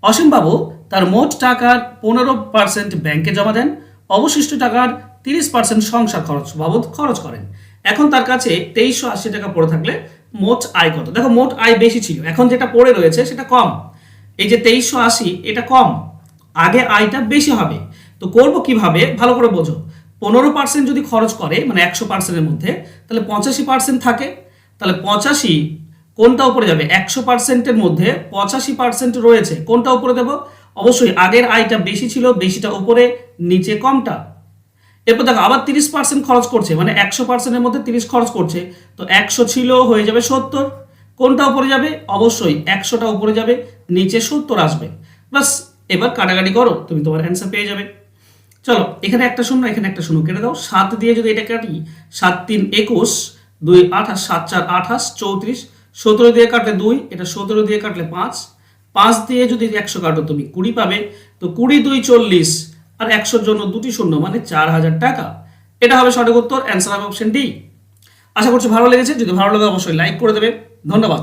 অসীমবাবু তার মোট টাকার 15% ব্যাংকে জমা দেন, অবশিষ্ট টাকার 30% সংসার খরচ বাবদ খরচ করেন। এখন তার কাছে 2380 টাকা পড়ে থাকলে মোট আয় কত? দেখো মোট আয় বেশি ছিল, এখন যেটা পড়ে রয়েছে সেটা কম। এই যে 2380 এটা কম, আগে আয়টা বেশি হবে। তো করব কিভাবে ভালো করে বোঝো। 15% যদি খরচ করে মানে 100%-এর মধ্যে, তাহলে 85% থাকে। তাহলে 85 কোনটা উপরে যাবে? 100%-এর মধ্যে 85% রয়েছে, কোনটা উপরে দেব? অবশ্যই আগের আয়টা বেশি ছিল, বেশিটা উপরে, নিচে কমটা। এরপর দেখো আবার 30% খরচ করছে, মানে 100%-এর মধ্যে 30 খরচ করছে, তো 100 ছিল হয়ে যাবে 70। কোনটা উপরে যাবে? অবশ্যই 100টা উপরে যাবে, নিচে 70 আসবে। বাস, এবার কাটাকাটি করো, তুমি তোমার অ্যান্সার পেয়ে যাবে। চলো, এখানে একটা শূন্য, এখানে একটা শূন্য কেটে দাও। 7 দিয়ে যদি এটা কাটি, 7 3 21, 2 28, 7 4 28, 34, 17 দিয়ে কাটলে 2, এটা 17 দিয়ে কাটলে 5, 5 দিয়ে যদি 100 কাটো তুমি 20 পাবে। তো 20 2 40, আর 100-র জন্য দুটি শূন্য মানে 4000 টাকা। এটা হবে সঠিক উত্তর, অ্যান্সার হবে অপশন ডি। আশা করছি ভালো লেগেছে, যদি ভালো লাগে অবশ্যই লাইক করে দেবে। ধন্যবাদ।